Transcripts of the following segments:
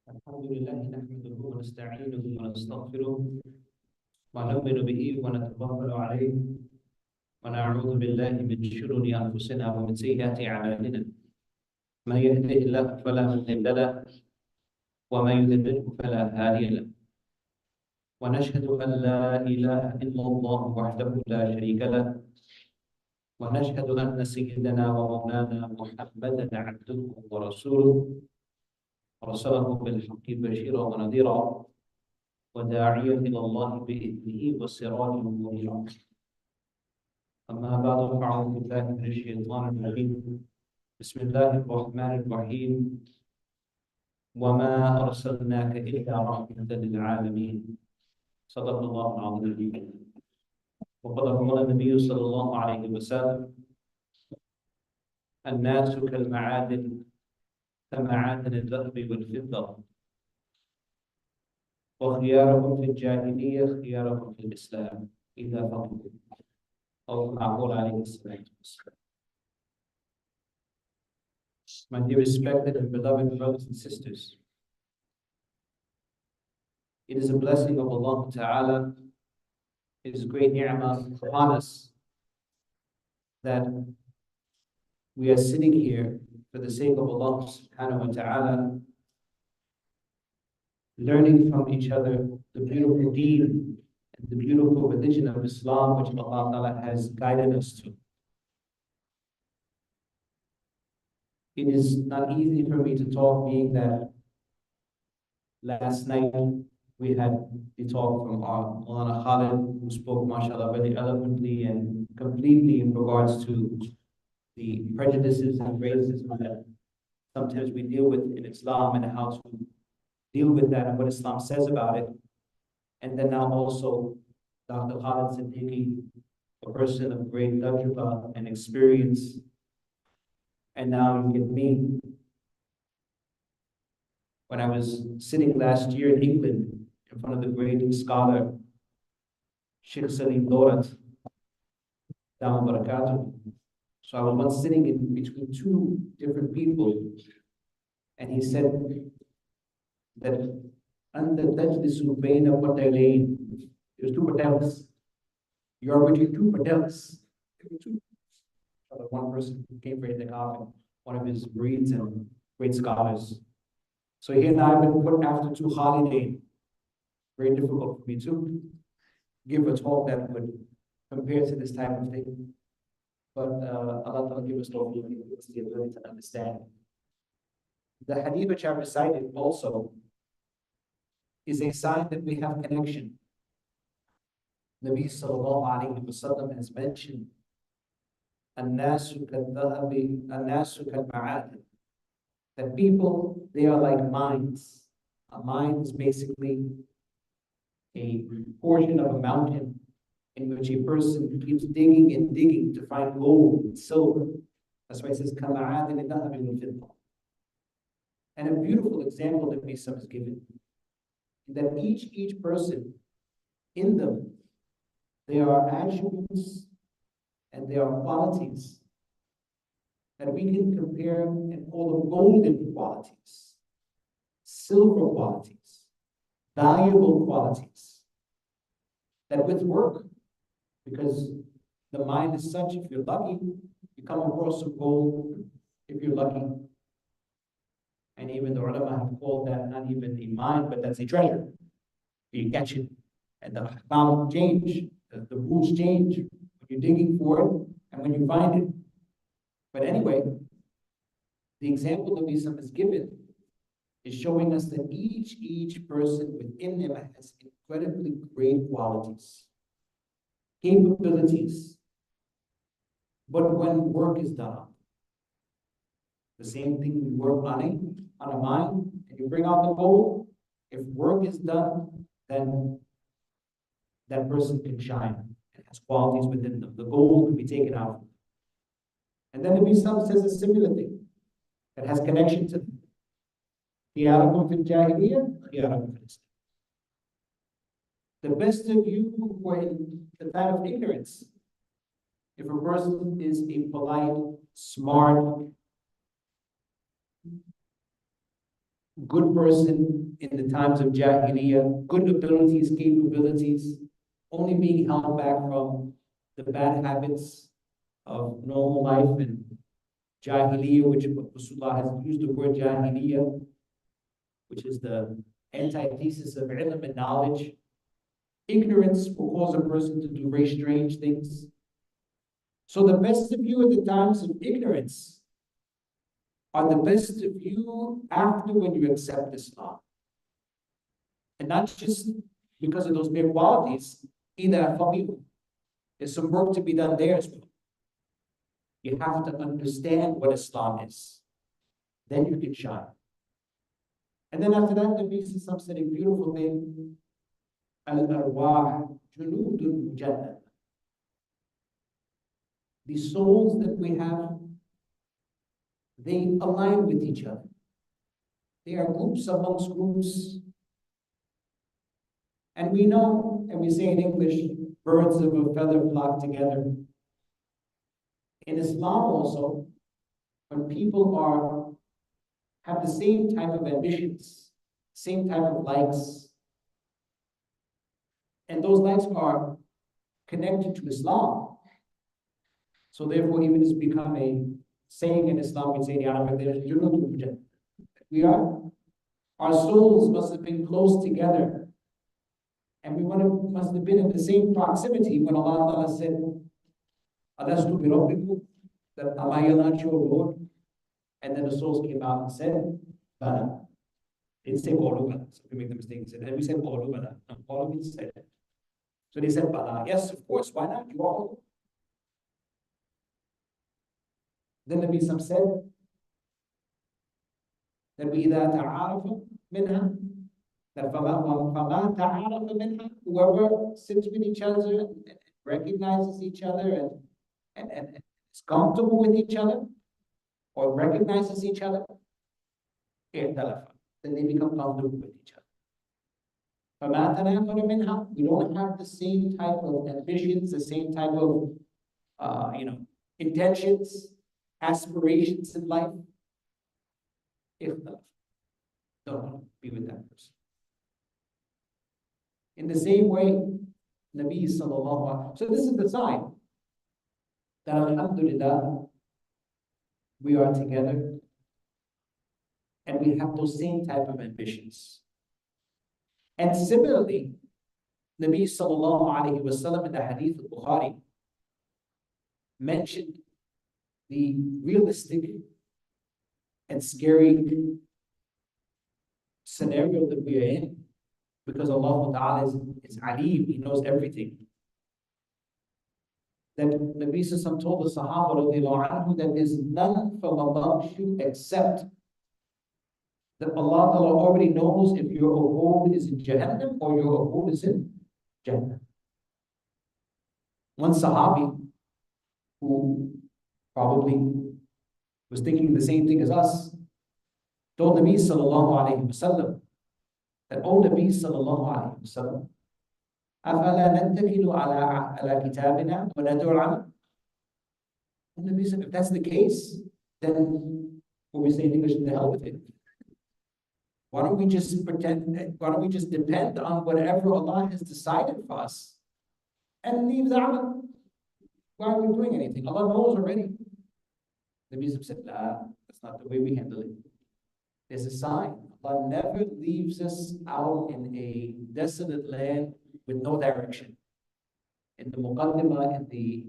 الحمد لله نحمده ونستعينه ونستغفره ونؤمن به ونتوكل عليه ونعوذ بالله من شرور انفسنا ومن سيئات اعمالنا من يهده الله فلا مضل له ومن يضلل فلا هادي له ونشهد ان لا اله الا الله وحده لا شريك له ونشهد ان سيدنا ومولانا محمدا عبده ورسوله أرسله بالحق بشيرا ونذيرا وداعيا إلى الله بإذنه وسراجا منيرا. أما بعد فأعوذ بالله من الشيطان الرجيم. بسم الله الرحمن الرحيم. وما أرسلناك إلا رحمة للعالمين. صدق الله العظيم. وقد قال النبي صلى الله عليه وسلم: الناس كالمعادن كمعادن الذهب والفضة وخيارهم في الجاهلية خيارهم في الإسلام إذا فقهوا أو معقول عليه الصلاة والسلام. My dear respected and beloved brothers and sisters, it is a blessing of Allah Ta'ala, His great ni'mah upon us, that we are sitting here for the sake of Allah Subhanahu wa Ta'ala, learning from each other the beautiful deen and the beautiful religion of Islam which Allah Ta'ala has guided us to. It is not easy for me to talk, being that last night we had the talk from our Maulana Khalid, who spoke, mashallah, very eloquently and completely in regards to the prejudices and racism that sometimes we deal with in Islam and how to deal with that and what Islam says about it. And then now also Dr. Khalid Siddiqui, a person of great tajriba and experience. And now you get me. When I was sitting last year in England in front of the great scholar, Sheikh Salim Dorat, Dama Barakatuh. So I was once sitting in between two different people, and he said that under Tajlisu Baina Patalain, there's two Patels. You're between two Patels. One person came for the coffin, one of his breeds and great scholars. So here now I've been put after two holidays. Very difficult for me to give a talk that would compare to this type of thing. But Allah Ta'ala give us the ability to understand. The hadith which I recited also is a sign that we have connection. Nabi Sallallahu Alaihi Wasallam has mentioned الناس كالذهب الناس كالمعادن, that people, they are like mines. A mine is basically a portion of a mountain in which a person keeps digging and digging to find gold and silver. That's why it says كَمَعَادِنِ الذَّهَبِ وَالْفِضَّةِ. And a beautiful example that Isa has given, that each person in them, there are attributes and there are qualities that we can compare and call them golden qualities, silver qualities, valuable qualities, that with work, because the mind is such, if you're lucky, you come across some gold, if you're lucky. And even the ulama have called that not even a mine, but that's a treasure. You catch it, and the amount change, the rules change when you're digging for it and when you find it. But anyway, the example that Islam has given is showing us that each person within them has incredibly great qualities, capabilities. But when work is done, the same thing we work on a mine, and you bring out the gold. If work is done, then that person can shine and has qualities within them. The gold can be taken out. And then the Islam says a similar thing that has connection to them. The best of you who are in the time of ignorance. If a person is a polite, smart, good person in the times of Jahiliyyah, good abilities, capabilities, only being held back from the bad habits of normal life and Jahiliyyah, which Rasulullah has used the word Jahiliyyah, which is the antithesis of ilm and knowledge. Ignorance will cause a person to do very strange things. So the best of you at the times of ignorance are the best of you after when you accept Islam. And not just because of those mere qualities, there's some work to be done there as well. You have to understand what Islam is. Then you can shine. And then after that, the Nabi said a beautiful thing, Al-Arwah Junudul Mujannad. The souls that we have, they align with each other. They are groups amongst groups. And we know, and we say in English, birds of a feather flock together. In Islam also, when people have the same type of ambitions, same type of likes, and those likes are connected to Islam. So therefore, even it's become a saying in Islam, we say in Arabic, our souls must have been close together. And we must have been in the same proximity when Allah Ta'ala said, Alastu bi rabbikum, that am I not your Lord? And then the souls came out and said, Bala. They didn't say Qalu Bala. So we make the mistake and said, and we said Qalu Bala. No, Qalu means said. So they said Bala. Yes, of course, why not? You all. Then Nabi Sam said that وَإِذَا تَعَارَفَ مِنْهَا, that فَمَا تَعَارَفَ مِنْهَا, whoever sits with each other and recognizes each other and is comfortable with each other or recognizes each other, then they become comfortable with each other. فَمَا تَنَاقَرَ مِنْهَا, we don't have the same type of ambitions, the same type of intentions, aspirations in life. Don't be with that person. In the same way, Nabi sallallahu alaihi. So this is the sign that alhamdulillah, we are together and we have those same type of ambitions. And similarly, Nabi sallallahu alaihi wasallam in the hadith of Bukhari mentioned the realistic and scary scenario that we are in, because Allah Ta'ala is Alim, He knows everything. That Nabi Sallallahu told the Sahaba that there's none from amongst you except that Allah Ta'ala already knows if your abode is in Jahannam or your abode is in Jannah. One Sahabi who probably was thinking the same thing as us told Nabi Sallallahu Alaihi Wasallam that, "O Nabi Sallallahu Alaihi Wasallam, أَفَلَا نَتَّكِلُ عَلَى كِتَابِنَا وَنَدْعُ الْعَمَلَ?" And Nabi said, if that's the case, then what we say in English, the hell with it. Why don't we just pretend, why don't we just depend on whatever Allah has decided for us and leave the amal? Why are we doing anything? Allah knows already. The Nabi said, nah, that's not the way we handle it. There's a sign. Allah never leaves us out in a desolate land with no direction. In the Muqaddimah, in the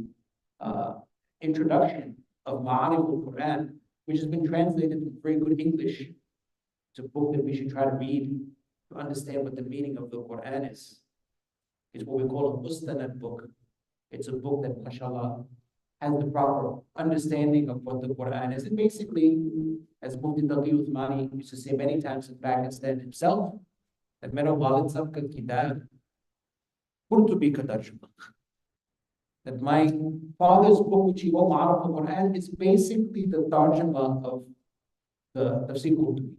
introduction of Ma'arif al-Quran, which has been translated in very good English, it's a book that we should try to read to understand what the meaning of the Quran is. It's what we call a Mustanad book. It's a book that, mashallah, has the proper understanding of what the Quran is. And basically, as Mufti Taqi Uthmani used to say many times in Pakistan himself, that mera walid sab ka kitab Qurtubi ka tarjuma. That my father's book, which he wrote, Ma'arif al-Quran, is basically the tarjuma of the Tafsir Qurtubi.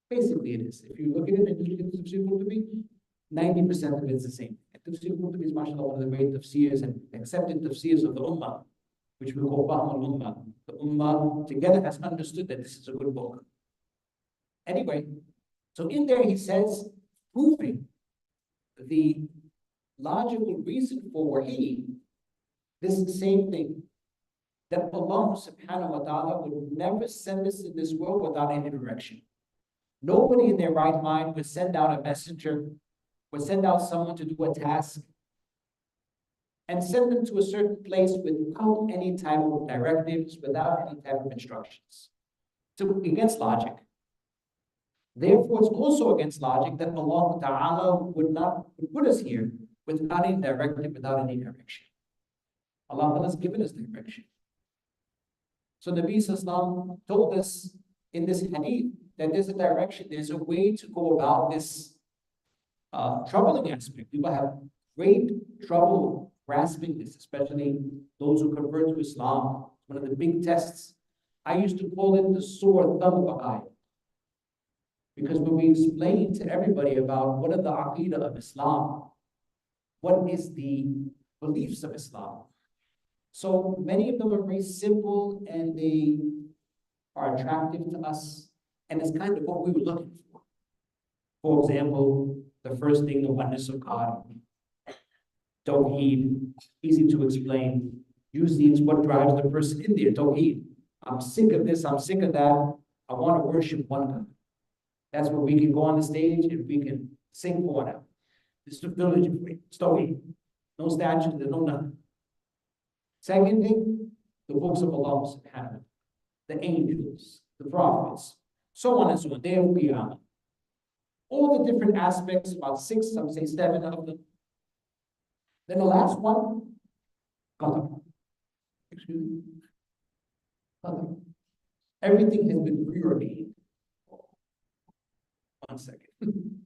Basically it is. If you look at it and you look at the Tafsir Qurtubi, 90% of it is the same. And Tafsir Qurtubi is, mashallah, one of the great tafsirs and accepted tafsirs of the Ummah, which we call Fahm al-Ummah. The Ummah together has understood that this is a good book. Anyway, so in there he says, proving the logical reason for wahi, this is the same thing, that Allah subhanahu wa ta'ala would never send us in this world without any direction. Nobody in their right mind would send out a messenger, would send out someone to do a task, and send them to a certain place without any type of directives, without any type of instructions. So against logic. Therefore, it's also against logic that Allah Ta'ala would not put us here without any directive, without any direction. Allah has given us direction. So Nabi Sallallahu told us in this hadith that there's a direction, there's a way to go about this troubling aspect. People have great trouble grasping this, especially those who convert to Islam. One of the big tests, I used to call it the sore thumb of Aqid. Because when we explain to everybody about what are the Aqidah of Islam, what is the beliefs of Islam, so many of them are very simple and they are attractive to us, and it's kind of what we were looking for. For example, the first thing, the oneness of God. Tawheed, easy to explain. Usually it's what drives the person in there, Tawheed. I'm sick of this, I'm sick of that. I want to worship one God. That's where we can go on the stage and we can sing for 1 hour. This is the religion for you. It's Tawheed. No statues, there's no nothing. Second thing, the books of Allah subhanahu wa ta'ala, the angels, the prophets, so on and so on. Day of Qiyamah. All the different aspects, about 6, some say 7 of them. Then the last one, Qadr. Excuse me. Qadr. Everything has been preordained. 1 second.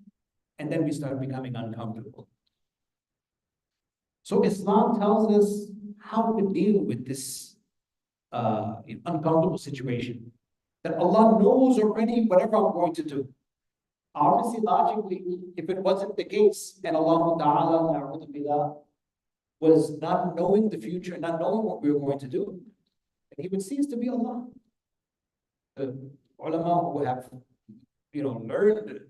And then we start becoming uncomfortable. So Islam tells us how to deal with this uncomfortable situation. That Allah knows already whatever I'm going to do. Obviously, logically, if it wasn't the case, and Allah Ta'ala was not knowing the future, not knowing what we were going to do, He would cease to be Allah. The ulama who have, learned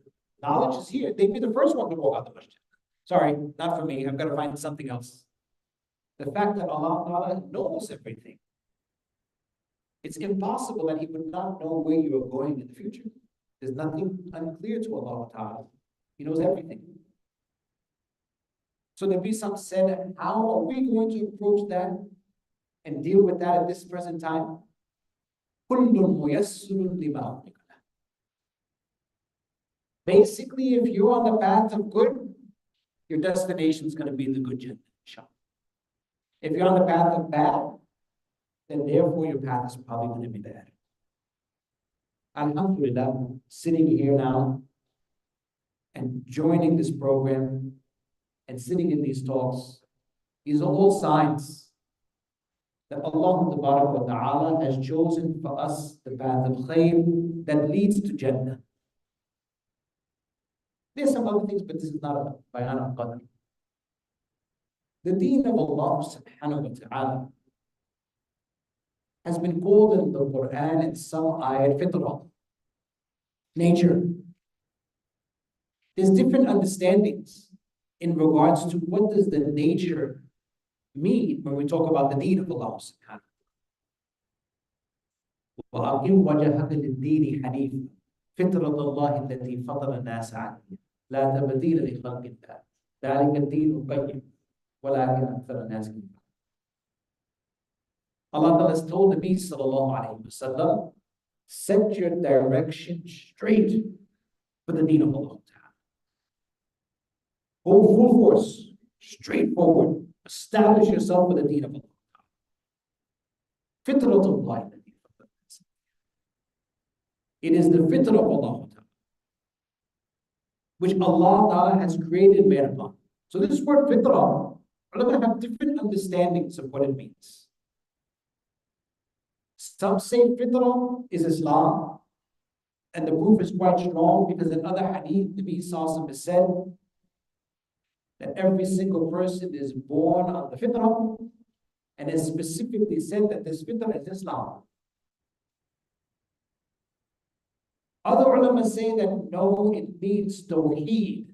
knowledge is here. They'd be the first one to walk out the masjid. Sorry, not for me. I've got to find something else. The fact that Allah Ta'ala knows everything. It's impossible that He would not know where you are going in the future. There's nothing unclear to Allah Ta'ala. He knows everything. So the Nabi said, how are we going to approach that and deal with that at this present time? Basically, if you're on the path of good, your destination is going to be the good Jannah. If you're on the path of bad, then therefore your path is probably going to be bad. Alhamdulillah, sitting here now and joining this program and sitting in these talks, these are all signs that Allah Ta'ala has chosen for us the path of khayr that leads to Jannah. There's some other things, but this is not a bayan of qadr. The deen of Allah subhanahu wa ta'ala has been called in the Quran in some ayat fitrah, nature. There's different understandings in regards to what does the nature mean when we talk about the deen of Allah subhanahu wa ta'ala. وَأَقِمْ وَجْهَكَ لِلدِّينِ حَنِيفًا فِطْرَةَ اللَّهِ الَّتِي فَطَرَ النَّاسَ عَلَيْهَا لَا تَبْدِيلَ لِخَلْقِ اللَّهِ ذَلِكَ الدِّينُ الْقَيِّمُ وَلَكِنَّ أَكْثَرَ النَّاسِ لَا يَعْلَمُونَ. Allah Ta'ala has told the Nabi sallallahu alayhi wa sallam, set your direction straight for the deen of Allah Ta'ala. Go full force, straight forward. Establish yourself for the deen of Allah Ta'ala. Fitratullah. It is the fitrah of Allah Ta'ala, which Allah Ta'ala has created man upon. So this word fitrah, ulama have different understandings of what it means. Some say fitrah is Islam, and the proof is quite strong because in other hadith, the Nabi Sallallahu has said that every single person is born on the fitrah, and has specifically said that this fitrah is Islam. Other ulama say that no, it means tawheed,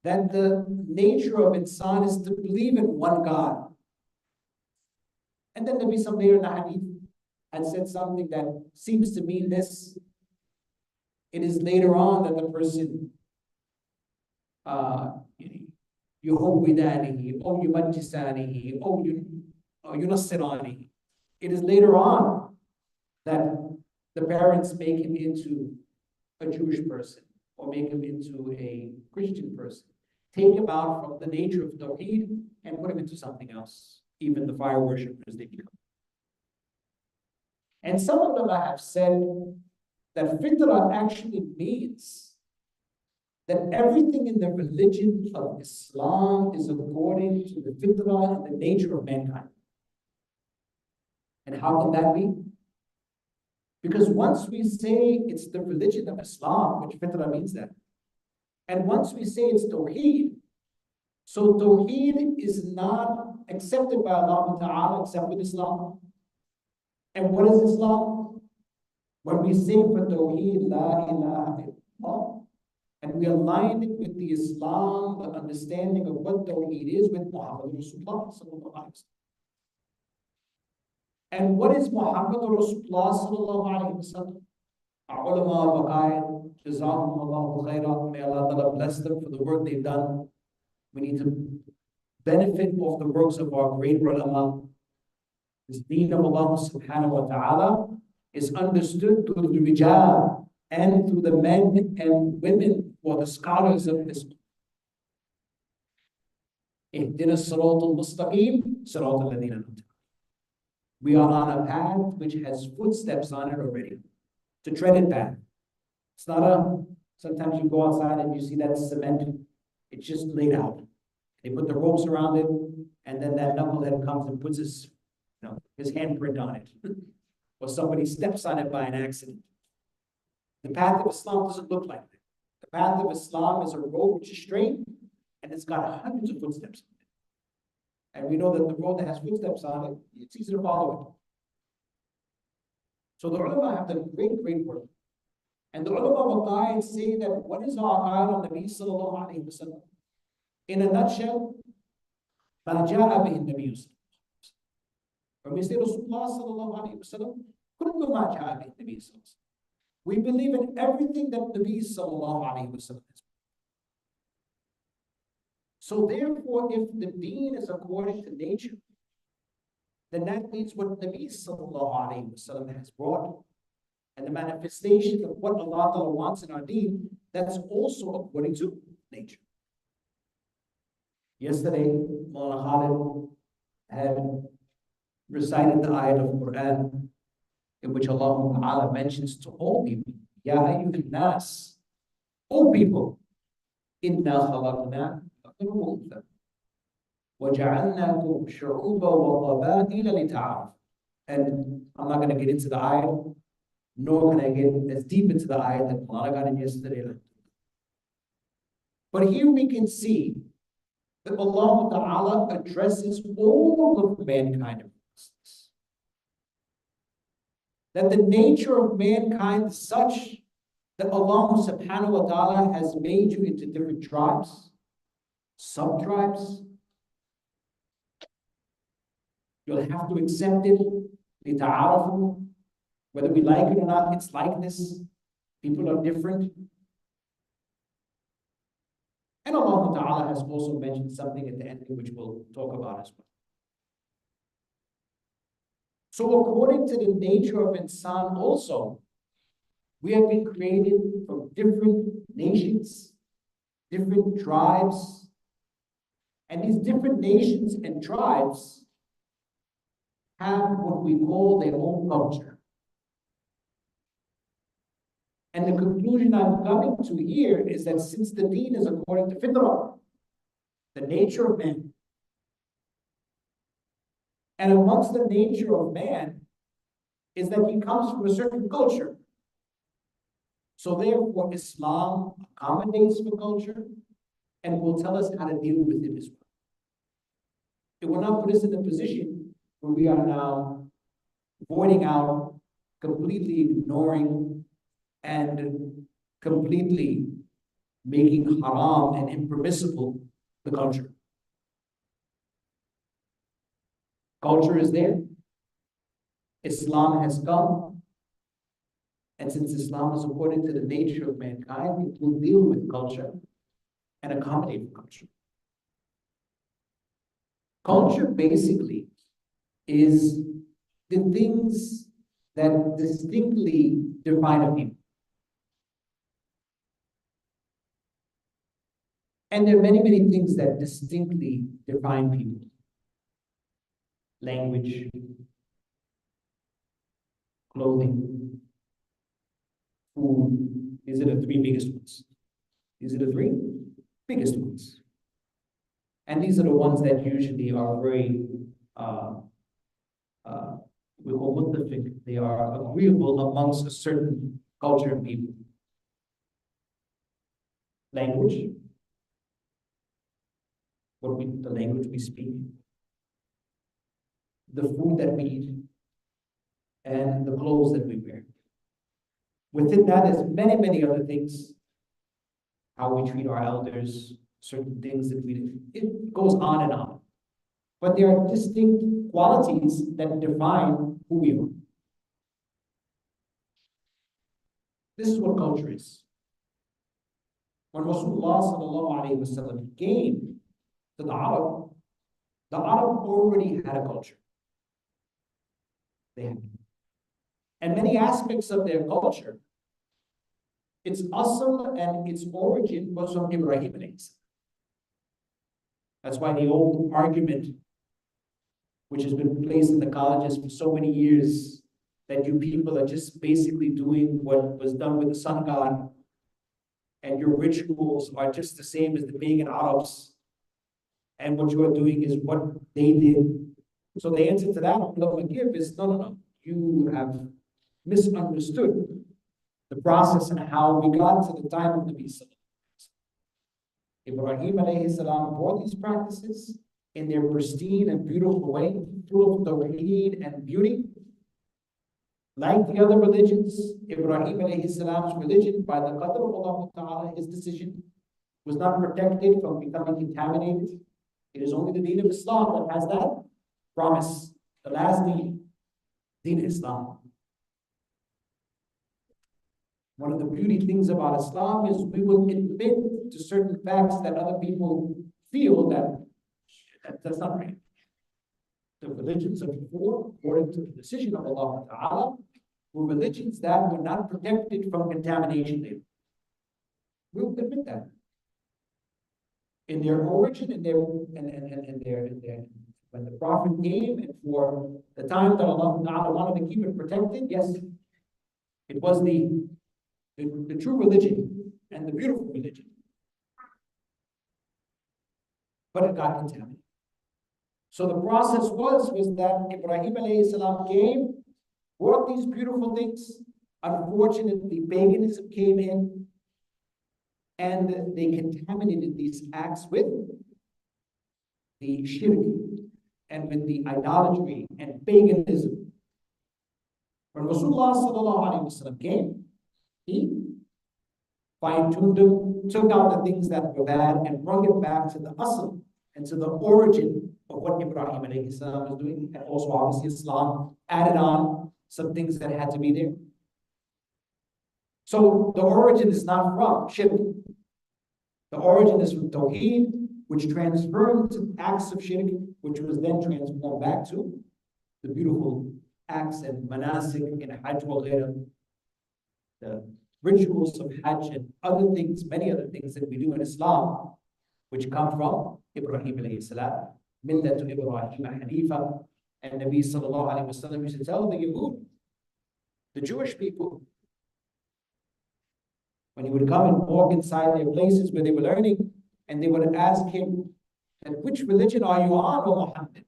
that the nature of insan is to believe in one God. And then Nabi Sallallahu in the hadith had said something that seems to mean this. It is later on that the person yuhawwidanihi, or yumajjisanihi, or yunassiranihi. It is later on that the parents make him into a Jewish person or make him into a Christian person. Take him out from the nature of Tawheed and put him into something else. Even the fire worshippers, they become. And some of them have said that fitrah actually means that everything in the religion of Islam is according to the fitrah and the nature of mankind. And how can that be? Because once we say it's the religion of Islam, which fitrah means that, and once we say it's Tawheed, so Tawheed is not accepted by Allah Ta'ala except with Islam. And what is Islam? When we say for Tawheed, La ilaha illallah, and we align it with the Islam, the understanding of what Tawheed is with Muhammad Rasulullah sallallahu alaihi wasallam. And what is Muhammad Rasulullah sallallahu alaihi wasallam? Our ulama al-baqaid, Jazakumullahu khairan, may Allah Ta'ala bless them for the work they've done. We need to benefit of the works of our great ulama. This deen of Allah subhanahu wa ta'ala is understood through the rijal and through the men and women who are the scholars of this. Ihdina as-siratal mustaqim, siratal ladhina an'amta. We are on a path which has footsteps on it already. It's a treaded path. It's not sometimes you go outside and you see that cement, it's just laid out. They put the ropes around it, and then that knucklehead comes and puts his handprint on it. Or somebody steps on it by an accident. The path of Islam doesn't look like that. The path of Islam is a road which is straight, and it's got hundreds of footsteps on it. And we know that the road that has footsteps on it, it's easy to follow it. So the ulama have done great, great work. And the ulama of Aqaid say that what is our Aqaid on Nabi sallallahu alayhi wa sallam? In a nutshell, مَا جَاءَ بِهِ النَّبِيُّ صلى الله عليه وسلم. When we say Rasulullah sallallahu alayhi wa sallam, كُلُّ مَا جَاءَ بِهِ النَّبِيُّ صلى الله عليه وسلم. We believe in everything that Nabi sallallahu alayhi wa sallam has. So therefore, if the deen is according to nature, then that means what Nabi sallallahu alayhi wa sallam has brought, and the manifestation of what Allah Ta'ala wants in our deen, that's also according to nature. Yesterday, Mawlana Khalid had recited the ayat of Quran in which Allah Ta'ala mentions to all people, Ya ayyuhan nas, all people, inna khalaqna وَجَعَلْنَاكُمْ شُعُوبًا وَقَبَائِلَ لِتَعَارَفُوا. And I'm not going to get into the ayat, nor can I get as deep into the ayat that Mawlana got in yesterday. But here we can see that Allah Ta'ala addresses all of mankind in this. that the nature of mankind is such that Allah subhanahu wa ta'ala has made you into different tribes, sub-tribes. You'll have to accept it, لِتَعَارَفُوا. Whether we like it or not, it's like this. People are different. And Allah Ta'ala has also mentioned something at the end, which we'll talk about as well. So according to the nature of insan also, we have been created from different nations, different tribes, and these different nations and tribes have what we call their own culture. And the conclusion I'm coming to here is that since the deen is according to fitrah, the nature of man, and amongst the nature of man is that he comes from a certain culture. So therefore, Islam accommodates for culture and will tell us how to deal with it as well. It will not put us in a position where we are now voiding out, completely ignoring, and completely making haram and impermissible the culture. Culture is there. Islam has come. And since Islam is according to the nature of mankind, it will deal with culture and accommodate culture. Culture basically is the things that distinctly define a people. And there are many, many things that distinctly define people. Language, clothing, food. These are the three biggest ones. These are the three biggest ones. And these are the ones that usually are very, we call muttafiq. They are agreeable amongst a certain culture of people. Language, the language we speak, the food that we eat, and the clothes that we wear. Within that is many, many other things. How we treat our elders, certain things that we do. It goes on and on. But there are distinct qualities that define who we are. This is what culture is. When Rasulullah sallallahu alayhi wa sallam came to the Arab already had a culture. They had. And many aspects of their culture, its asl and its origin was from Ibrahim alayhi salam. That's why the old argument, which has been placed in the colleges for so many years, that you people are just basically doing what was done with the sun god, and your rituals are just the same as the pagan Arabs, and what you are doing is what they did. So the answer to that I'm going to give is no. You have misunderstood the process and how we got to the time of Nabi Sallallahu Alaihi Wasallam. Ibrahim alayhi salam brought these practices in their pristine and beautiful way, full of tawheed and beauty. Like the other religions, Ibrahim alayhi salam's religion, by the qadr of Allah Ta'ala, his decision, was not protected from becoming contaminated. It is only the deen of Islam that has that promise. The last deen Islam. One of the beauty things about Islam is we will admit to certain facts that other people feel that's not right. The religions of before, according to the decision of Allah Ta'ala, were religions that were not protected from contamination. We'll admit that. In their origin, in their when the Prophet came, and for the time that Allah Ta'ala wanted to keep it protected, yes, it was the true religion and the beautiful religion. But it got contaminated. So the process was that Ibrahim alayhi salam came, brought these beautiful things. Unfortunately, paganism came in, and they contaminated these acts with the shirk and with the idolatry and paganism. When Rasulullah sallallahu alaihi wasallam came, he fine-tuned them, took out the things that were bad, and brought it back to the asl and to the origin of what Ibrahim alayhi salam was doing. And also, obviously, Islam added on some things that had to be there. So the origin is not from shirk. The origin is from Tawheed, which transformed to acts of shirk, which was then transformed back to the beautiful acts and manasik in Hajj wal Ghayra, the rituals of Hajj and other things, many other things that we do in Islam, which come from Ibrahim alayhi salam, millatu Ibrahim Hanifa. And Nabi sallallahu alayhi wa sallam used to tell the Yahud, the Jewish people, when he would come and walk inside their places where they were learning, and they would ask him, and which religion are you on, O Muhammad?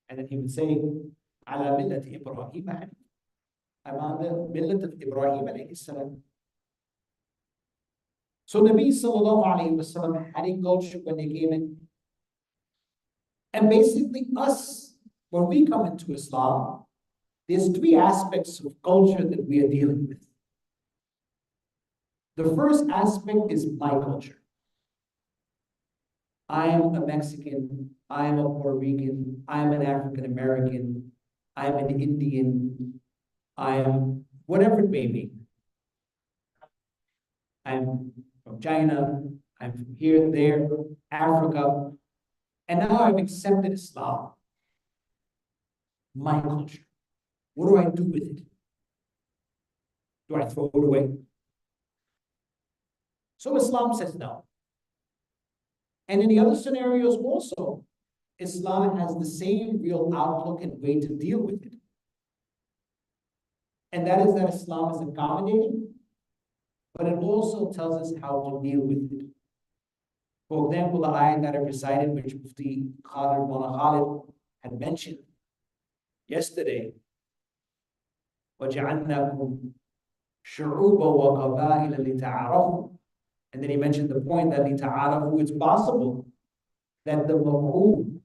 And then he would say, Ala millati Ibrahim Hanifa. I'm on the millat of Ibrahim alayhi salam. So Nabi sallallahu alayhi wa sallam had a culture when they came in. And basically us, when we come into Islam, there's three aspects of culture that we are dealing with. The first aspect is my culture. I am a Mexican, I am a Puerto Rican, I am an African American, I am an Indian, I am whatever it may be. I'm from China, I'm from here, there, Africa, and now I've accepted Islam. My culture. What do I do with it? Do I throw it away? So Islam says no. And in the other scenarios also, Islam has the same real outlook and way to deal with it. And that is that Islam is accommodating, but it also tells us how to deal with it. For example, the ayah that I recited, which Mufti Khalid had mentioned yesterday, وَجَعَلْنَاكُمْ شُعُوبًا وَقَبَائِلَ لِتَعَارَفُوا. And then he mentioned the point that لِتَعَارَفُوا, it's possible that the maf'ul,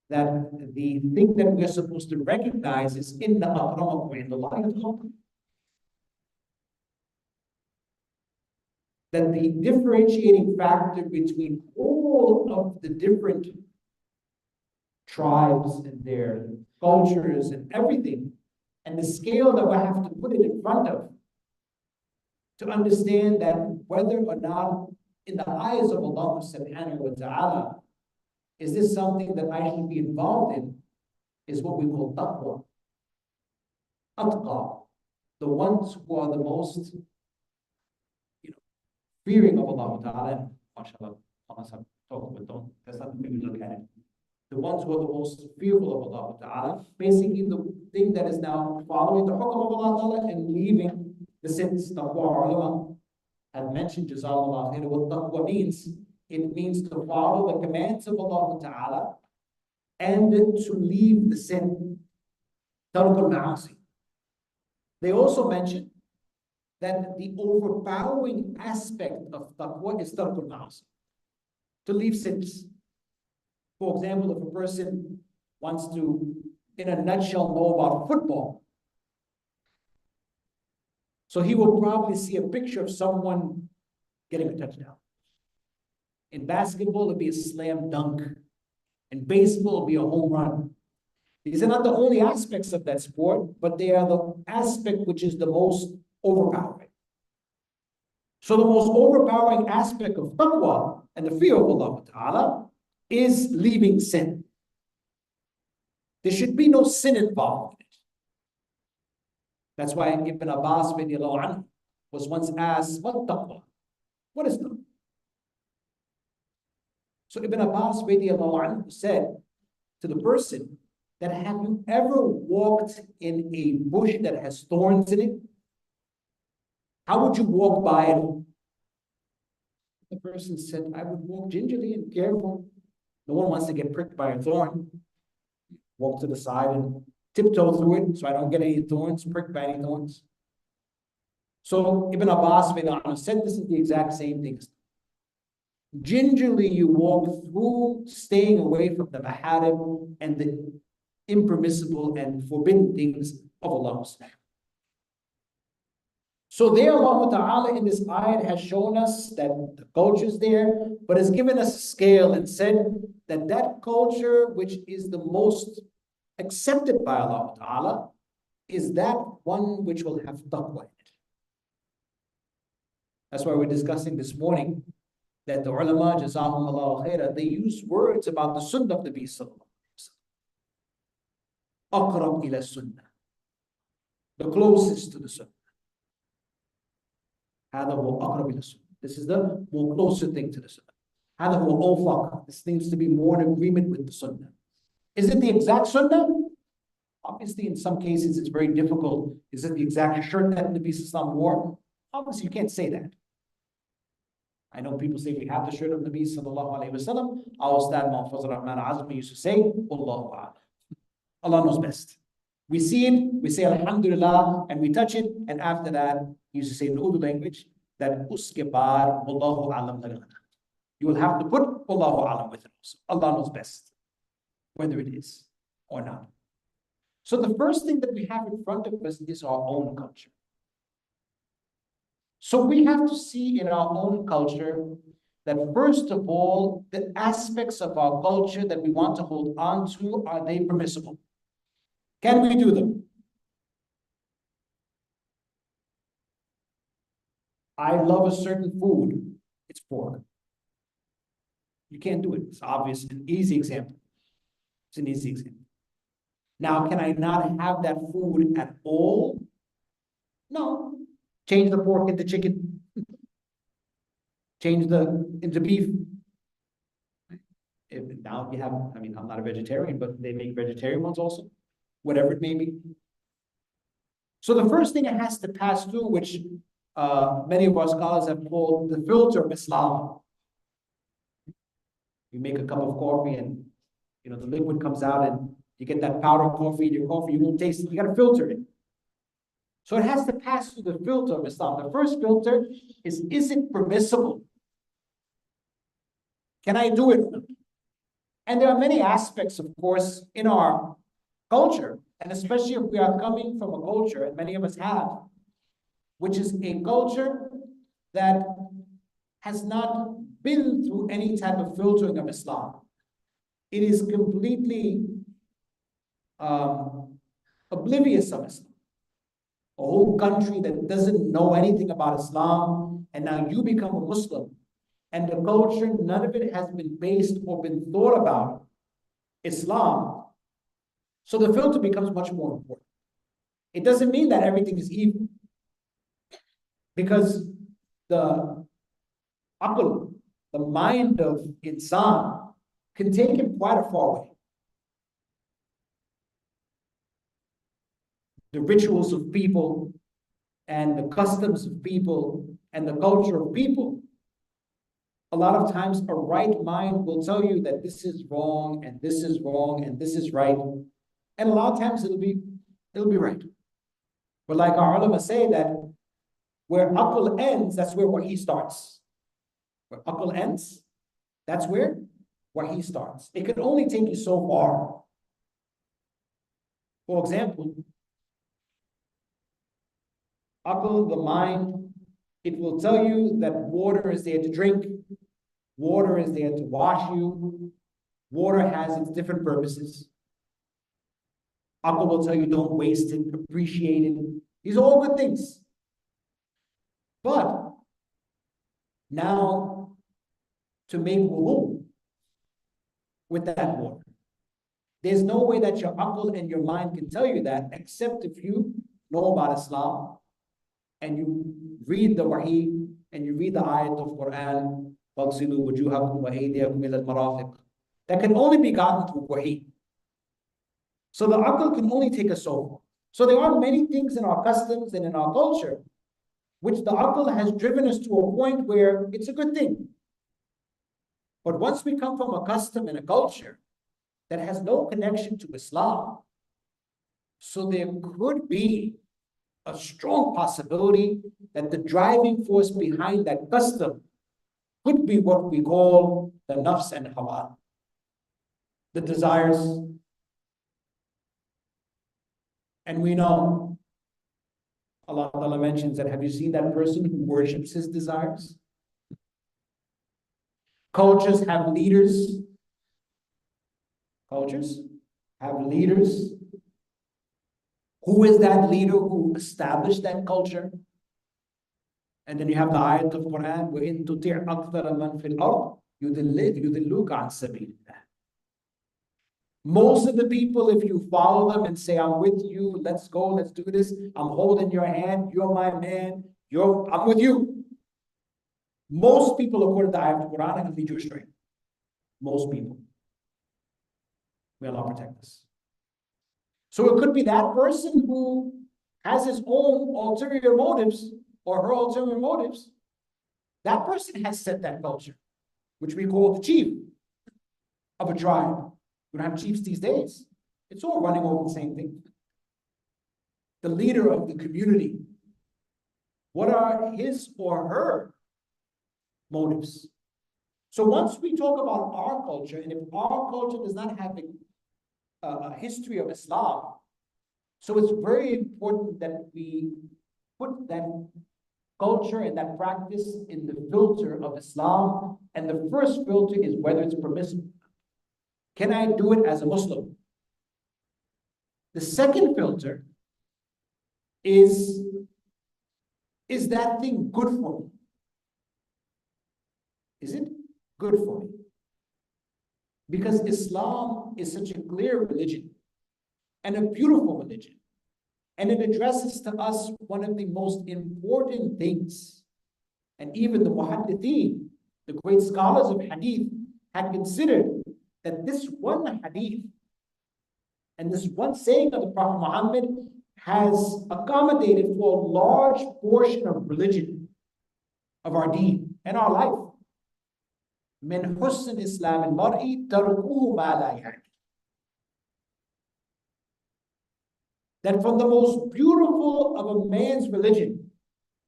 that the thing that we're supposed to recognize is in the akramakum indallahi atqakum. That the differentiating factor between all of the different tribes and their cultures and everything, and the scale that we have to put it in front of, to understand that whether or not in the eyes of Allah subhanahu wa ta'ala, is this something that I should be involved in, is what we call taqwa. Atqa, the ones who are the most fearing of Allah ta'ala. MashaAllah, that's not the way we look at it. The ones who are the most fearful of Allah ta'ala, basically the thing that is now following the hukm of Allah ta'ala and leaving the sins. Taqwa, ulama have mentioned, Jazakallah khair, what taqwa means. It means to follow the commands of Allah ta'ala and to leave the sin. Tarkul ma'asi. They also mention that the overpowering aspect of taqwa is tarkul ma'asi, to leave sins. For example, if a person wants to, in a nutshell, know about football, so he will probably see a picture of someone getting a touchdown. In basketball, it'll be a slam dunk. In baseball, it'll be a home run. These are not the only aspects of that sport, but they are the aspect which is the most overpowering. So the most overpowering aspect of taqwa and the fear of Allah Ta'ala is leaving sin. There should be no sin involved in it. That's why Ibn Abbas radiallahu anhu was once asked, what taqwa? What is taqwa? So Ibn Abbas radiallahu anhu said to the person that, have you ever walked in a bush that has thorns in it? How would you walk by it? The person said, I would walk gingerly and careful. No one wants to get pricked by a thorn. Walk to the side and tiptoe through it so I don't get any thorns, pricked by any thorns. So Ibn Abbas said this is the exact same thing. Gingerly you walk through, staying away from the maharim and the impermissible and forbidden things of Allah. So there Allah Ta'ala in this ayat has shown us that the culture is there, but has given us a scale and said that that culture which is the most accepted by Allah Ta'ala is that one which will have taqwa in it. That's why we're discussing this morning that the ulama, Jazahumullah khairah, they use words about the sunnah of the Nabi Sallallahu Alaihi Wasallam. Aqrab ila sunnah. The closest to the sunnah. This is the more closer thing to the sunnah. This seems to be more in agreement with the sunnah. Is it the exact sunnah? Obviously, in some cases, it's very difficult. Is it the exact shirt that the Nabi Sallallahu wore? Obviously, you can't say that. I know people say we have the shirt of the Nabi Sallallahu Alaihi Wasallam. Our Ustad Muhammad Rahman Azmi used to say, Allahu A'lam. Allah knows best. We see it, we say Alhamdulillah, and we touch it, and after that, he used to say in Urdu language that uske baar Allahu A'lam lagana. You will have to put Allahu A'lam with it also. Allah knows best whether it is or not. So the first thing that we have in front of us is our own culture. So we have to see in our own culture that first of all, the aspects of our culture that we want to hold on to, are they permissible? Can we do them? I love a certain food, it's pork. You can't do it. It's obvious, an easy example. It's an easy example. Now, can I not have that food at all? No. Change the pork into chicken. Change into beef. Now you have, I mean, I'm not a vegetarian, but they make vegetarian ones also, whatever it may be. So the first thing it has to pass through, which many of our scholars have called the filter of Islam. You make a cup of coffee and the liquid comes out and you get that powder coffee in your coffee, you won't taste it, you gotta filter it. So it has to pass through the filter of Islam. The first filter is it permissible? Can I do it? And there are many aspects, of course, in our culture, and especially if we are coming from a culture, and many of us have, which is a culture that has not been through any type of filtering of Islam. It is completely oblivious of Islam. A whole country that doesn't know anything about Islam, and now you become a Muslim, and the culture, none of it has been based or been thought about Islam. So the filter becomes much more important. It doesn't mean that everything is evil, because the aql, the mind of insan, can take him quite a far way. The rituals of people and the customs of people and the culture of people, a lot of times a right mind will tell you that this is wrong and this is wrong and this is right. And a lot of times it'll be right. But like our ulama say that where aql ends, that's where wahi starts. Where aql ends, that's where wahi starts. It can only take you so far. For example, aql, the mind, it will tell you that water is there to drink, water is there to wash you, water has its different purposes. Aql will tell you don't waste it, appreciate it. These are all good things. But now, to make wudu with that water, there's no way that your aql and your mind can tell you that, except if you know about Islam and you read the wahi and you read the ayat of Quran, that can only be gotten through wahi. So the aql can only take us so far. So there are many things in our customs and in our culture which the aql has driven us to a point where it's a good thing. But once we come from a custom and a culture that has no connection to Islam, so there could be a strong possibility that the driving force behind that custom could be what we call the nafs and hawa, the desires And we know Allah Ta'ala mentions that, have you seen that person who worships his desires? Cultures have leaders. Cultures have leaders. Who is that leader who established that culture? And then you have the ayat of Quran, وَإِن تُطِعْ أَكْثَرَ مَنْ فِي الْأَرْضِ يُضِلُّوكَ عَنْ سَبِيلِ اللَّهِ. Most of the people, if you follow them and say, I'm with you, let's go, let's do this, I'm holding your hand, you're my man, I'm with you. Most people, according to the ayat of Quran, are going to lead you astray. Most people. May Allah protect us. So it could be that person who has his own ulterior motives or her ulterior motives. That person has set that culture, which we call the chief of a tribe. We don't have chiefs these days. It's all running over the same thing. The leader of the community. What are his or her motives? So once we talk about our culture, and if our culture does not have a history of Islam, so it's very important that we put that culture and that practice in the filter of Islam. And the first filter is whether it's permissible. Can I do it as a Muslim? The second filter is that thing good for me? Is it good for me? Because Islam is such a clear religion and a beautiful religion. And it addresses to us one of the most important things. And even the muhaddithin, the great scholars of hadith, had considered that this one hadith and this one saying of the Prophet Muhammad has accommodated for a large portion of religion, of our deen and our life. Min husn Islam al-mar'i tarkuhu ma la ya'ni. That from the most beautiful of a man's religion,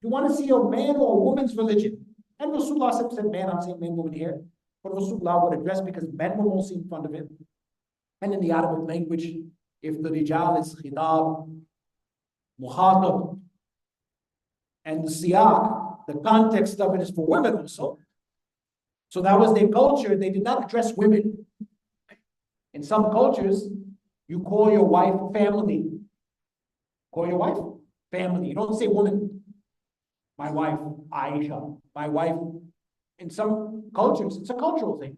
you want to see a man or a woman's religion. And Rasulullah said man, I'm saying man, woman here. But Rasulullah would address because men were mostly in front of him. And in the Arabic language, if the rijal is khitab, mukhatab, and the siyaq, the context of it is for women also. So that was their culture. They did not address women. In some cultures, you call your wife family. Call your wife family. You don't say woman. My wife, Aisha. My wife. In some cultures, it's a cultural thing.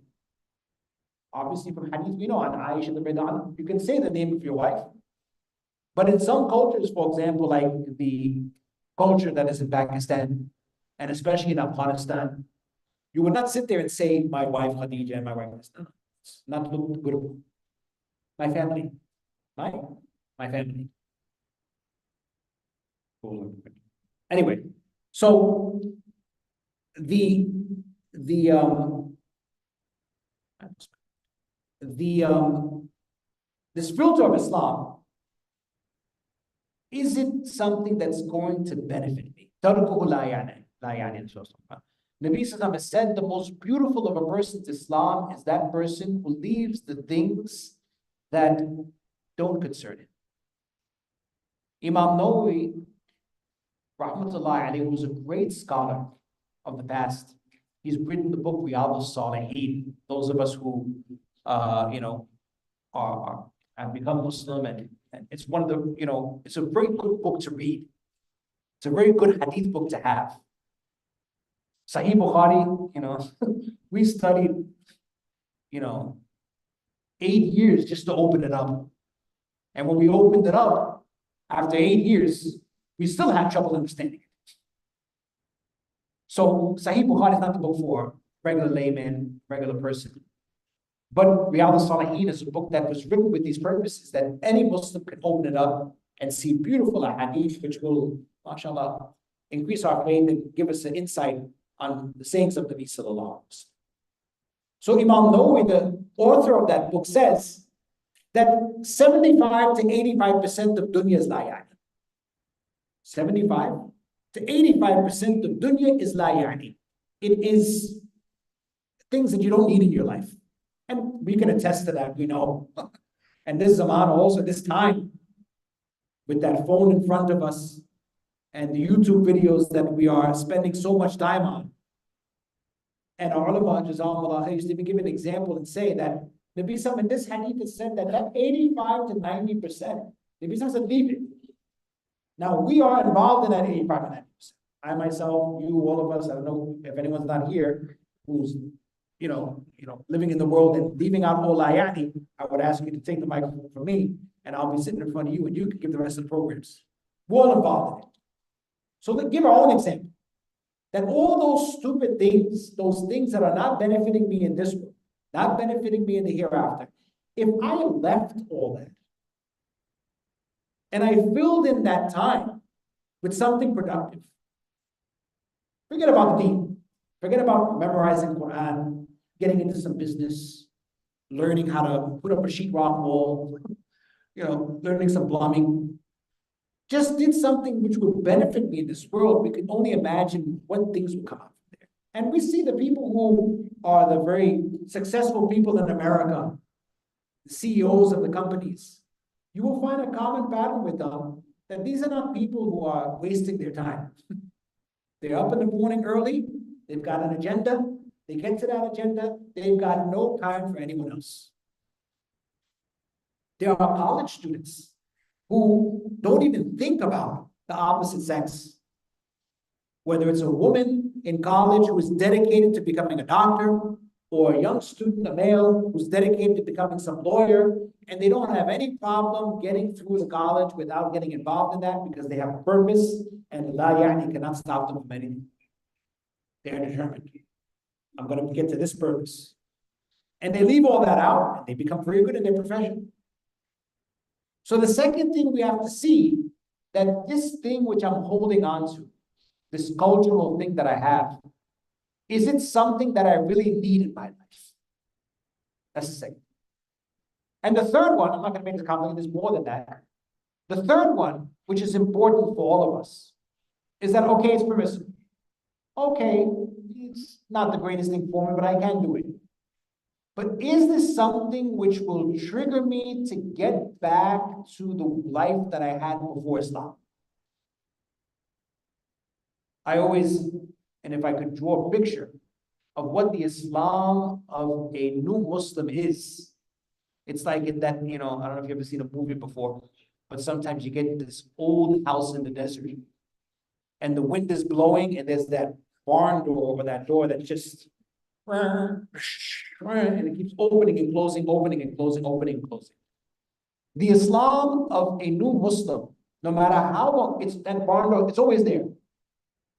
Obviously, from hadith, we know on Aisha the Bedan, you can say the name of your wife. But in some cultures, for example, like the culture that is in Pakistan, and especially in Afghanistan, you would not sit there and say, my wife Khadija and my wife. No, it's not good. My family. My family. Anyway, so this filter of Islam, is it something that's going to benefit me? Nabi Sallallahu said the most beautiful of a person's Islam is that person who leaves the things that don't concern him. Imam Nawawi, rahmatullahi alayhi, was a great scholar of the past. He's written the book Riyadh al-Salihin. Those of us who, have become Muslim, and it's one of the, it's a very good book to read. It's a very good hadith book to have. Sahih Bukhari, we studied, 8 years just to open it up. And when we opened it up, after 8 years, we still had trouble understanding it. So Sahih Bukhari is not the book for regular layman, regular person. But Riyadh al-Salihin is a book that was written with these purposes, that any Muslim can open it up and see beautiful hadith, which will, mashallah, increase our faith and give us an insight on the sayings of Nabi Sallallahu Alaihi Wasallam. So Imam Nawawi, the author of that book, says that 75 to 85% of dunya is la ya'ni. 75 to 85% of dunya is la ya'ni. It is things that you don't need in your life. And we can attest to that, we know. And this zaman also, this time, with that phone in front of us and the YouTube videos that we are spending so much time on. And our ulama, Jazakumullah, used to give an example and say that Nabi Sallam in this hadith has said that 85 to 90%, Nabi Sallam said, leave it. Now we are involved in that 85 to 90%. I myself, you, all of us, I don't know if anyone's not here who's living in the world and leaving out all ayati, I would ask you to take the microphone from me and I'll be sitting in front of you and you can give the rest of the programs. We're all involved in it. So let's give our own example. That all those stupid things, those things that are not benefiting me in this world, not benefiting me in the hereafter, if I left all that and I filled in that time with something productive, forget about the deen, forget about memorizing Quran, getting into some business, learning how to put up a sheetrock wall, learning some plumbing. Just did something which would benefit me in this world, we can only imagine what things would come out from there. And we see the people who are the very successful people in America, the CEOs of the companies, you will find a common pattern with them, that these are not people who are wasting their time. They're up in the morning early, they've got an agenda, they get to that agenda, they've got no time for anyone else. There are college students who don't even think about the opposite sex. Whether it's a woman in college who is dedicated to becoming a doctor, or a young student, a male, who's dedicated to becoming some lawyer, and they don't have any problem getting through the college without getting involved in that because they have a purpose, and la ya'ni cannot stop them from anything. They're determined. I'm going to get to this purpose. And they leave all that out, and they become very good in their profession. So the second thing we have to see, that this thing which I'm holding on to, this cultural thing that I have, is it something that I really need in my life? That's the second. And the third one, I'm not going to make this complicated, there's more than that. The third one, which is important for all of us, is that, okay, it's permissible. Okay, it's not the greatest thing for me, but I can do it. But is this something which will trigger me to get back to the life that I had before Islam? I always, and if I could draw a picture of what the Islam of a new Muslim is, it's like in that, I don't know if you've ever seen a movie before, but sometimes you get this old house in the desert and the wind is blowing and there's that barn door or that door that just, and it keeps opening and closing, opening and closing, opening and closing. The Islam of a new Muslim, no matter how long, it's that barn door, it's always there.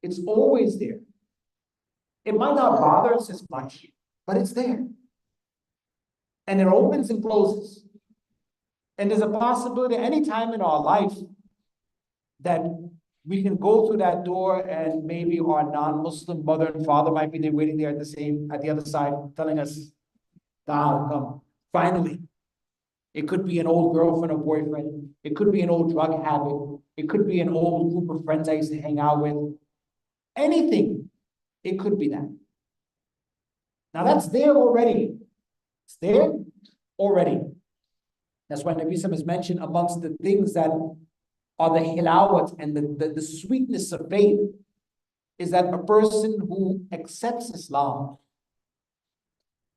It's always there. It might not bother us as much, but it's there. And it opens and closes. And there's a possibility any time in our life that we can go through that door and maybe our non-Muslim mother and father might be there waiting there at the other side, telling us, "Dal, come." Finally. It could be an old girlfriend or boyfriend. It could be an old drug habit. It could be an old group of friends I used to hang out with. Anything. It could be that. Now that's there already. It's there already. That's why Nabi Sallam has mentioned amongst the things that are the hilawat and the sweetness of faith is that a person who accepts Islam,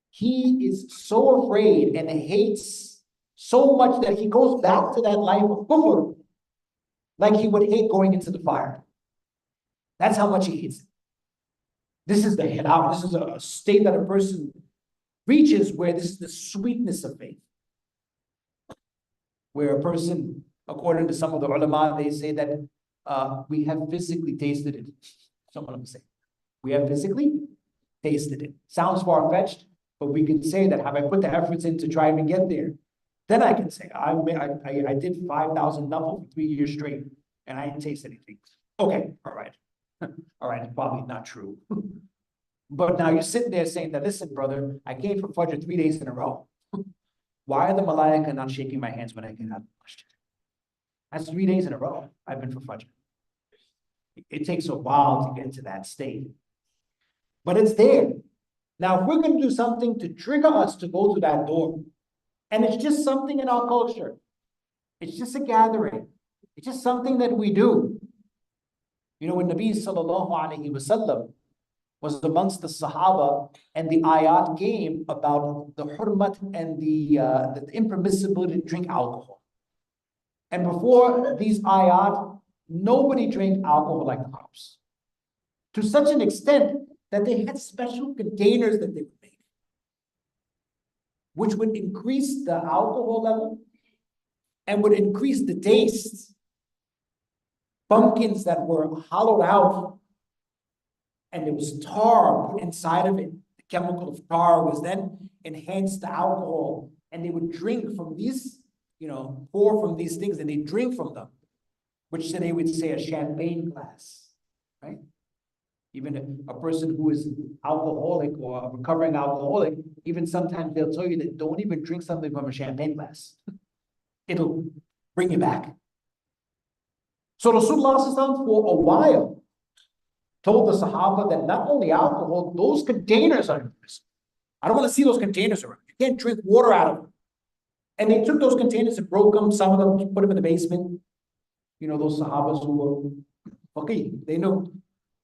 he is so afraid and hates so much that he goes back to that life of kufr like he would hate going into the fire. That's how much he hates it. This is the hilawat. This is a state that a person reaches where this is the sweetness of faith. Where a person, according to some of the ulama, they say that we have physically tasted it. Some of them say, we have physically tasted it. Sounds far-fetched, but we can say that have I put the efforts in to try and get there? Then I can say, I did 5,000 nafil for 3 years straight, and I didn't taste anything. Okay, all right. All right, it's probably not true. But now you're sitting there saying that, listen, brother, I came for Fajr 3 days in a row. Why are the malaika not shaking my hands when I get out of the masjid? That's 3 days in a row I've been for Fajr. It takes a while to get to that state. But it's there. Now, if we're going to do something to trigger us to go to that door, and it's just something in our culture, it's just a gathering, It's just something that we do. You know, when Nabi sallallahu alaihi wasallam was amongst the Sahaba and the ayat came about the hurmat and the impermissibility to drink alcohol. And before these ayat, nobody drank alcohol like the Arabs. To such an extent that they had special containers that they would make, which would increase the alcohol level and would increase the taste. Pumpkins that were hollowed out and there was tar put inside of it. The chemical of tar was then enhanced the alcohol, and they would drink from these, pour from these things, and they drink from them, which today we'd say a champagne glass, right? Even a person who is alcoholic or a recovering alcoholic, even sometimes they'll tell you that don't even drink something from a champagne glass. It'll bring you back. So Rasulullah for a while told the Sahaba that not only alcohol, those containers are impermissible. I don't want to see those containers around. You can't drink water out of them. And they took those containers and broke them. Some of them put them in the basement. You know, those Sahabas who were faqih, they know,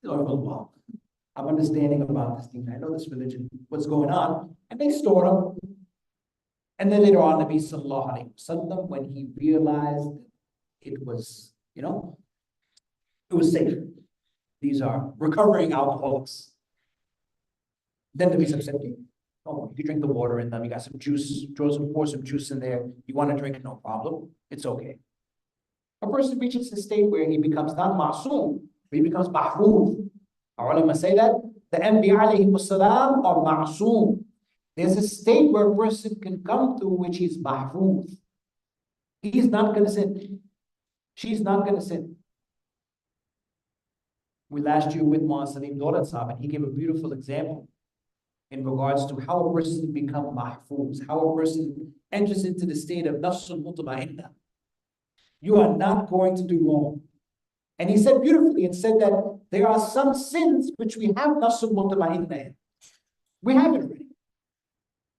I'm understanding about this thing. I know this religion, what's going on. And they stored them. And then later on, Nabi sallallahu alayhi wa sallam, when he realized it was, it was safe. These are recovering alcoholics. Then Nabi said, oh, you can drink the water in them. You got some juice, pour some juice in there. You want to drink it, no problem. It's okay. A person reaches the state where he becomes not ma'soom, but he becomes mahfuz. Our ulama say that the Anbiya alayhi salam are ma'soom. There's a state where a person can come to which he's mahfuz. He's not going to sin. She's not going to sin. We last year with Salim Dorat Sahib, and he gave a beautiful example in regards to how a person becomes mahfuz, how a person enters into the state of nafsul mutma'inna. You are not going to do wrong. And he said beautifully, and said that there are some sins which we have nafsul mutma'inna in. We have it already.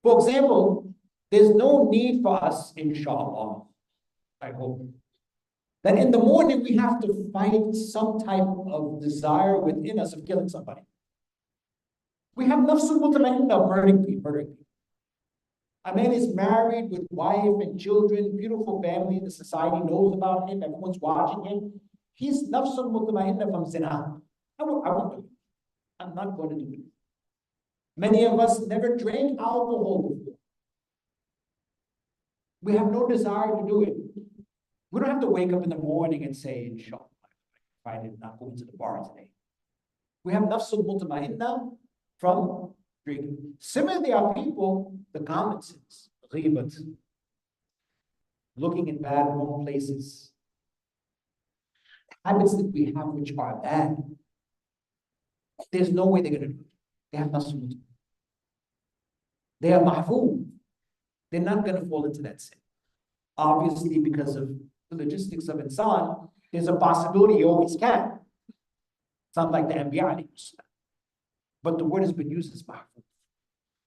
For example, there's no need for us, inshallah, I hope, that in the morning we have to fight some type of desire within us of killing somebody. We have nafsul mutma'inna of murdering people. A man is married with wife and children, beautiful family, the society knows about him, everyone's watching him. He's nafsul mutma'inna from zina. I won't do it. I'm not going to do it. Many of us never drank alcohol before. We have no desire to do it. We don't have to wake up in the morning and say, inshallah, I did not go into the bar today. We have nafsul mutma'inna from drinking. Similarly, our people, the common sins, ghibat, looking in bad, wrong places, habits that we have which are bad, there's no way they're going to do it. They have nafsul mutma'inna. They are mahfuz. They're not going to fall into that sin. Obviously, because of the logistics of insan, there's a possibility you always can. It's not like the Anbiya, but the word has been used as mahfuz.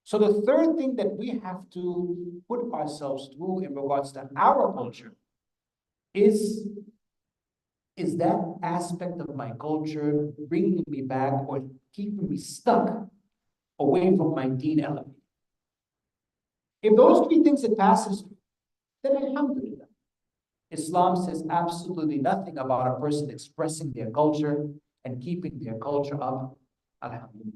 So the third thing that we have to put ourselves through in regards to our culture is that aspect of my culture bringing me back or keeping me stuck away from my deen element. If those three things it passes, then alhamdulillah. Islam says absolutely nothing about a person expressing their culture and keeping their culture up. Alhamdulillah.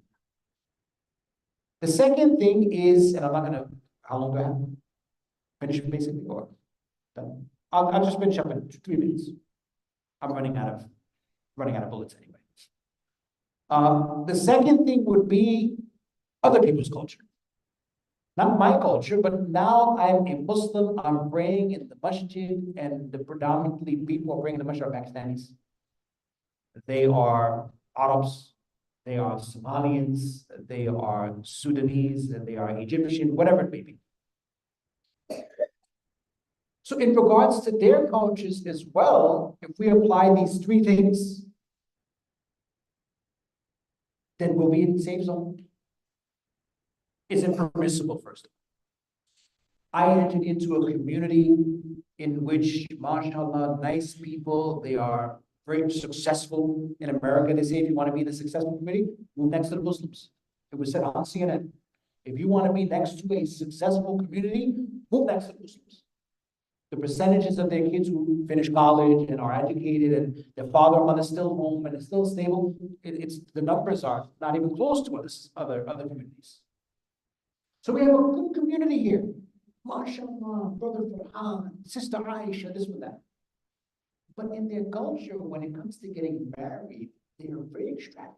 The second thing is, and I'm not going to, how long do I have? Finish basically, or done? I'll just finish up in 3 minutes. I'm running out of bullets anyway. The second thing would be other people's culture. Not my culture, but now I'm a Muslim, I'm praying in the masjid, and the predominantly people are praying in the masjid are Pakistanis. They are Arabs, they are Somalians, they are Sudanese, they are Egyptian, whatever it may be. So in regards to their cultures as well, if we apply these three things, then we'll be in the safe zone. Is it permissible, first? I entered into a community in which, mashallah, nice people, they are very successful. In America, they say if you want to be in a successful community, move next to the Muslims. It was said on CNN. If you want to be next to a successful community, move next to the Muslims. The percentages of their kids who finish college and are educated and their father or mother still home and is still stable, it's the numbers are not even close to other communities. So we have a good community here. MashaAllah, Brother Furqaan, Sister Aisha, this and that. But in their culture, when it comes to getting married, they are very extravagant,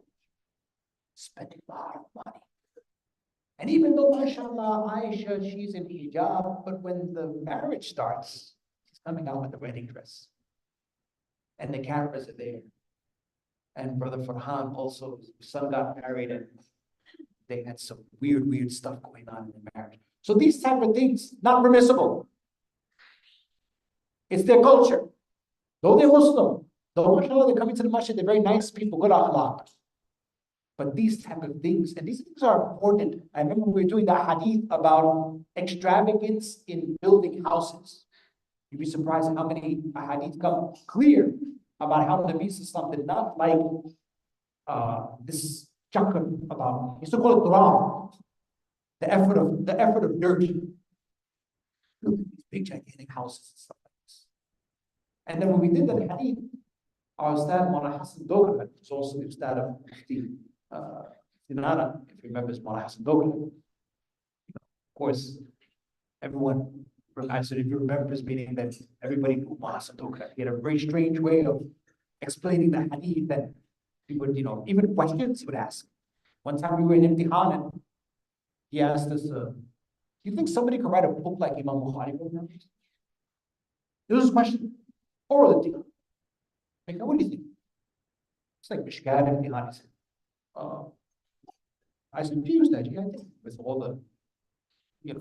spending a lot of money. And even though, mashallah, Aisha, she's in hijab, but when the marriage starts, she's coming out with the wedding dress. And the cameras are there. And Brother Furqaan also, his son got married and they had some weird stuff going on in the marriage. So these type of things, not permissible. It's their culture. Though they're Muslim, though mashallah, they're coming to the masjid, they're very nice people, good akhlaq. But these type of things, and these things are important. I remember we were doing the hadith about extravagance in building houses. You'd be surprised at how many hadith come clear about how the Nabi Sallallahu did not like this chakra about, he used to call it durab, the effort of dirt. Building these big gigantic houses and stuff like this. And then when we did that hadith, our Ustad Mawlana Hassan Dogra, who's also the Ustad of Mufti Dinara, if you remember, is Mawlana Hassan Dogra. Of course, everyone, I said, if you remember his meaning, that everybody knew Mawlana Hassan Dogra. He had a very strange way of explaining the hadith that he would, even questions he would ask. One time we were in Imtihan and he asked us, do you think somebody could write a book like Imam Bukhari wrote now? This was a question. Oral Imtihan. Like, what do you think? It's like Mishkat Imtihan. He said, I said, do you use that? Yeah, I think with all the, the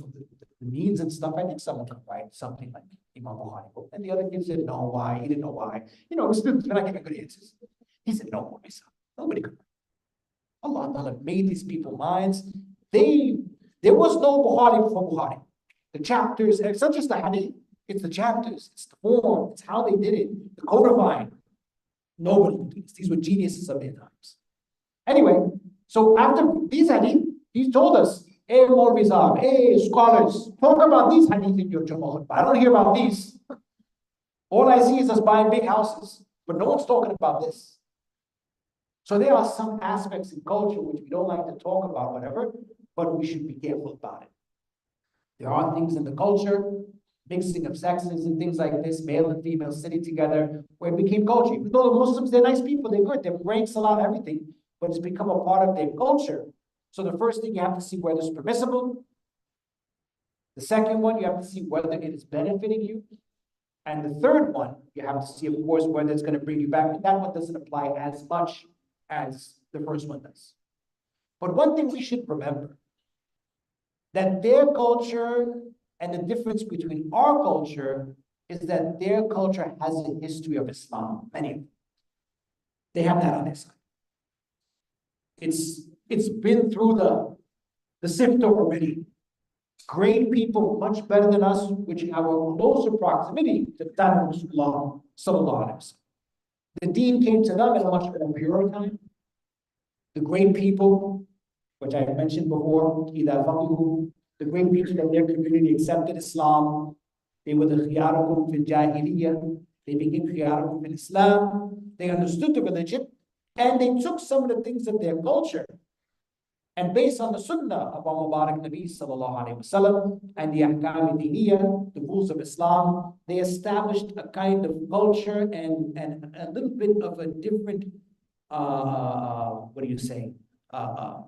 means and stuff, I think someone could write something like Imam Bukhari book. And the other kid said, no, why? He didn't know why. Students, we're not giving good answers. He said, no, nobody could. Allah made these people minds. There was no Bukhari before Bukhari. The chapters, it's not just the hadith, it's the chapters, it's the form, it's how they did it, the codifying. Nobody could do this. These were geniuses of their times. Anyway, so after these hadith, he told us, hey, Maulvi, hey, scholars, talk about these hadith in your Jumu'ah. I don't hear about these. All I see is us buying big houses, but no one's talking about this. So there are some aspects in culture which we don't like to talk about, whatever, but we should be careful about it. There are things in the culture, mixing of sexes and things like this, male and female sitting together, where it became culture. Even though the Muslims, they're nice people, they're good, they're praying salah, everything, but it's become a part of their culture. So the first thing you have to see whether it's permissible. The second one, you have to see whether it is benefiting you. And the third one, you have to see, of course, whether it's going to bring you back. And that one doesn't apply as much as the first one does. But one thing we should remember, that their culture and the difference between our culture is that their culture has a history of Islam, many of them. They have that on their side. It's been through the sifter already. Great people, much better than us, which have a closer proximity to the time of Rasulullah sallallahu alaihi wasallam. The deen came to them in a much more pure time. The great people, which I mentioned before, the great people of their community accepted Islam. They were the khiyarakum fil jahiliyyah. They became khiyarakum fil Islam. They understood the religion, and they took some of the things of their culture. And based on the sunnah of our Mubarak Nabi sallallahu alaihi wasallam and the ahkam diniyya, the rules of Islam, they established a kind of culture and a little bit of a different, what do you say? I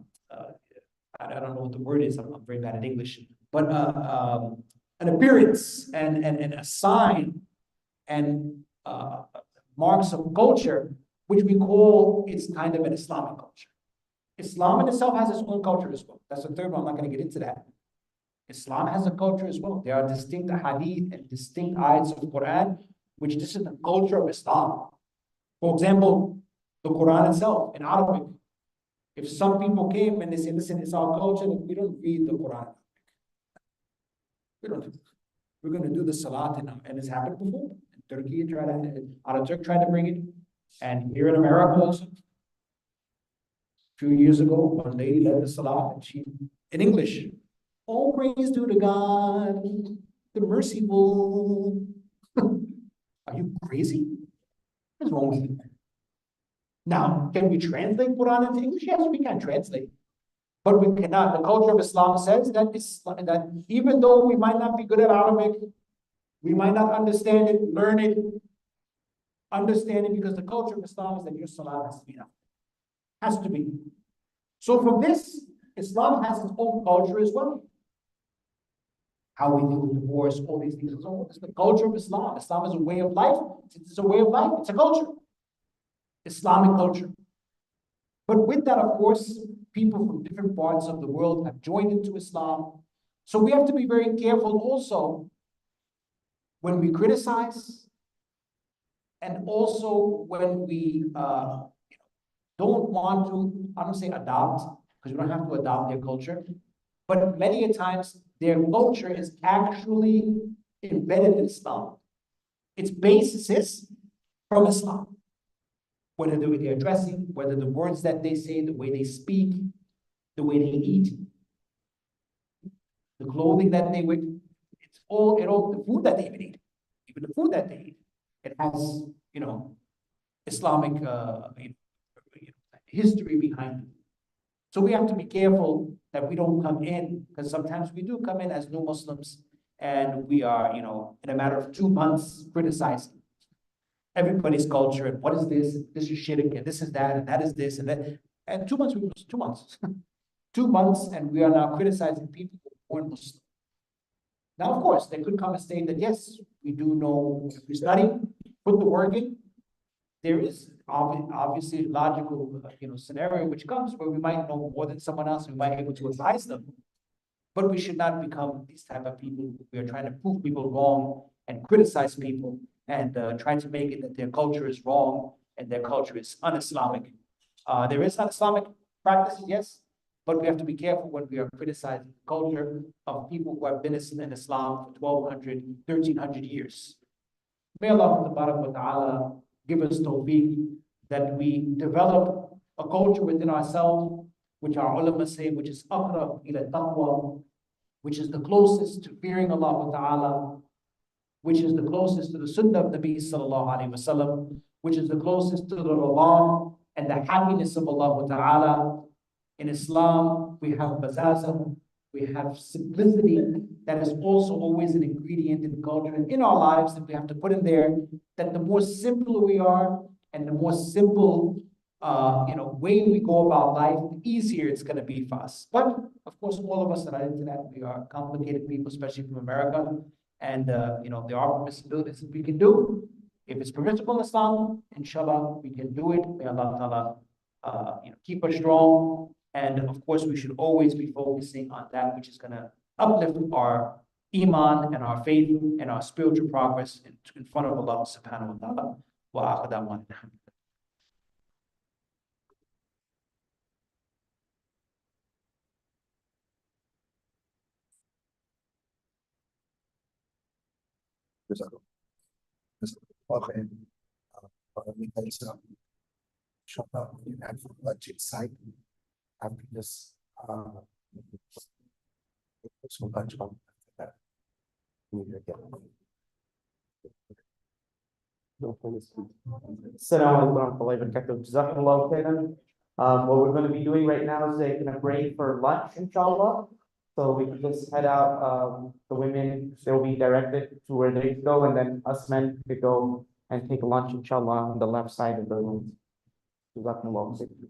don't know what the word is. I'm very bad at English, but an appearance and a sign and marks of culture, which we call it's kind of an Islamic culture. Islam in itself has its own culture as well. That's the third one. I'm not going to get into that. Islam has a culture as well. There are distinct hadith and distinct ayats of the Quran, which this is the culture of Islam. For example, the Quran itself in Arabic. If some people came and they say, listen, it's our culture, we don't read the Quran. We don't, we're gonna do the salat and it's happened before. In Turkey, Ataturk tried to bring it. And here in America also. A few years ago, one lady led the salat and she, in English, all praise due to God, the merciful. Are you crazy? What's wrong with you? Now, can we translate Quran into English? Yes, we can translate. But we cannot. The culture of Islam says that even though we might not be good at Arabic, we might not understand it, learn it, understand it, because the culture of Islam is that your salah has to be enough. Has to be. So from this, Islam has its own culture as well. How we deal with divorce, all these things. It's the culture of Islam. Islam is a way of life. It's a way of life. It's a culture. Islamic culture. But with that, of course, people from different parts of the world have joined into Islam. So we have to be very careful also when we criticize and also when we don't want to, I don't say adopt, because we don't have to adopt their culture, but many a times their culture is actually embedded in Islam. Its basis is from Islam. Whether they're dressing, whether the words that they say, the way they speak, the way they eat, the clothing that they wear, it's all, the food that they eat, even the food that they eat, it has, Islamic history behind it. So we have to be careful that we don't come in, because sometimes we do come in as new Muslims and we are, in a matter of 2 months criticizing everybody's culture and what is this? This is shirk and this is that and that is this and that. And 2 months, 2 months, 2 months, and we are now criticizing people who are born Muslim. Now, of course, they could come and say that yes, we do know, if we study, put the work in. There is obviously a logical, scenario which comes where we might know more than someone else. We might be able to advise them, but we should not become these type of people. We are trying to prove people wrong and criticize people and try to make it that their culture is wrong and their culture is un-Islamic. There is un-Islamic practices, yes, but we have to be careful when we are criticizing the culture of people who have been in Islam for 1,200, 1,300 years. May Allah Ta'ala give us tawfiq that we develop a culture within ourselves, which our ulama say, which is aqrab ila taqwa, which is the closest to fearing Allah Ta'ala, which is the closest to the sunnah of Nabi Sallallahu Alaihi Wasallam, which is the closest to the rida and the happiness of Allah Ta'ala. In Islam, we have bazaza, we have simplicity that is also always an ingredient in culture and in our lives that we have to put in there, that the more simpler we are and the more simple way we go about life, the easier it's going to be for us. But of course, all of us that are into that, we are complicated people, especially from America. And there are permissibilities that we can do. If it's permissible in Islam, inshallah, we can do it. May Allah Ta'ala keep us strong. And of course, we should always be focusing on that which is going to uplift our iman and our faith and our spiritual progress in front of Allah Subhanahu wa Ta'ala. Wa akhir da'wana. Okay. We can shut up at the budget side after this. So much on that. Assalamu alaikum warahmatullahi wabarakatuh. Jazakallahu khairan. What we're going to be doing right now is taking a break for lunch, inshallah. So we can just head out. The women, they'll be directed to where they go, and then us men could go and take lunch, inshallah, on the left side of the room. Jazakallahu khairan.